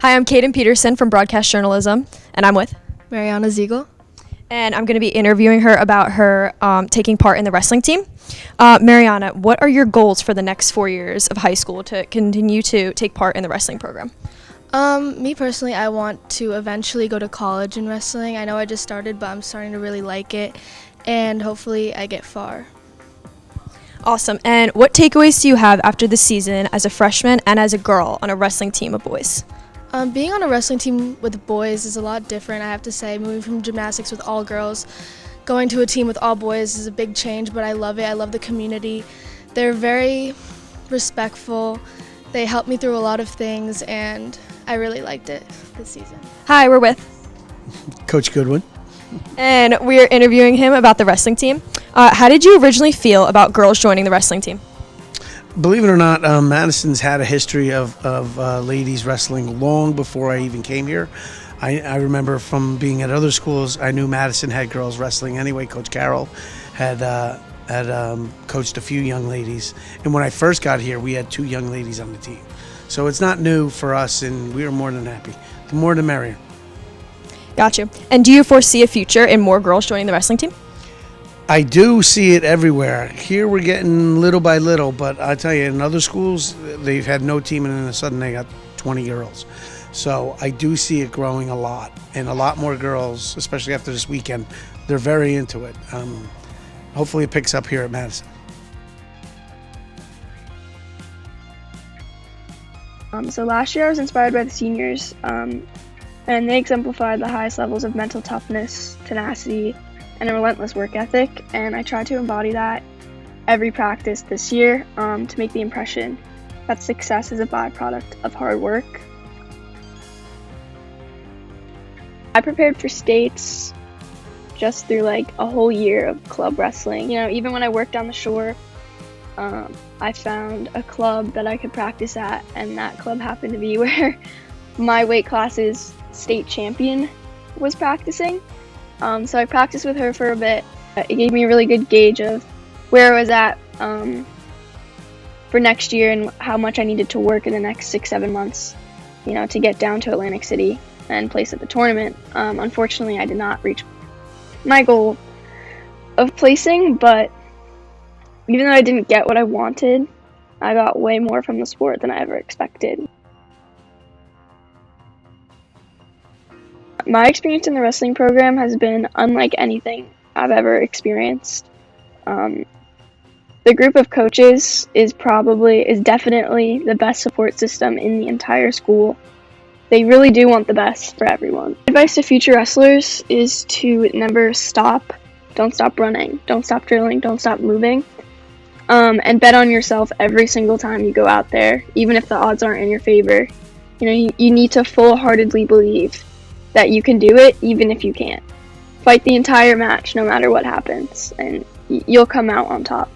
Hi, I'm Kaden Peterson from Broadcast Journalism, and I'm with Mariana Ziegel. and I'm going to be interviewing her about her taking part in the wrestling team. Mariana, what are your goals for the next 4 years of high school to continue to take part in the wrestling program? Me personally, I want to eventually go to college in wrestling. I know I just started, but I'm starting to really like it, and hopefully I get far. Awesome. And what takeaways do you have after the season as a freshman and as a girl on a wrestling team of boys? Being on a wrestling team with boys is a lot different, I have to say. Moving from gymnastics with all girls, going to a team with all boys is a big change, but I love it. I love the community. They're very respectful. They helped me through a lot of things, and I really liked it this season. Hi, we're with. Coach Goodwin. And we're interviewing him about the wrestling team. How did you originally feel about girls joining the wrestling team? Believe it or not, Madison's had a history of ladies wrestling long before I even came here. I remember from being at other schools, I knew Madison had girls wrestling anyway. Coach Carroll had coached a few young ladies. And when I first got here, we had 2 young ladies on the team. So it's not new for us, and we were more than happy. The more the merrier. Gotcha. And do you foresee a future in more girls joining the wrestling team? I do see it everywhere. Here we're getting little by little, but I tell you, in other schools, they've had no team, and then all of a sudden they got 20 girls. So I do see it growing a lot, and a lot more girls, especially after this weekend, they're very into it. Hopefully it picks up here at Madison. So last year I was inspired by the seniors, and they exemplified the highest levels of mental toughness, tenacity, and a relentless work ethic, and I try to embody that every practice this year to make the impression that success is a byproduct of hard work. I prepared for states just through like a whole year of club wrestling. You know, even when I worked on the shore, I found a club that I could practice at, and that club happened to be where my weight class's state champion was practicing. So I practiced with her for a bit. It gave me a really good gauge of where I was at for next year and how much I needed to work in the next 6-7 months, you know, to get down to Atlantic City and place at the tournament. Unfortunately, I did not reach my goal of placing, but even though I didn't get what I wanted, I got way more from the sport than I ever expected. My experience in the wrestling program has been unlike anything I've ever experienced. The group of coaches is definitely the best support system in the entire school. They really do want the best for everyone. Advice to future wrestlers is to never stop. Don't stop running. Don't stop drilling. Don't stop moving. And bet on yourself every single time you go out there, even if the odds aren't in your favor. You know, you need to full-heartedly believe that you can do it even if you can't. Fight the entire match no matter what happens, and you'll come out on top.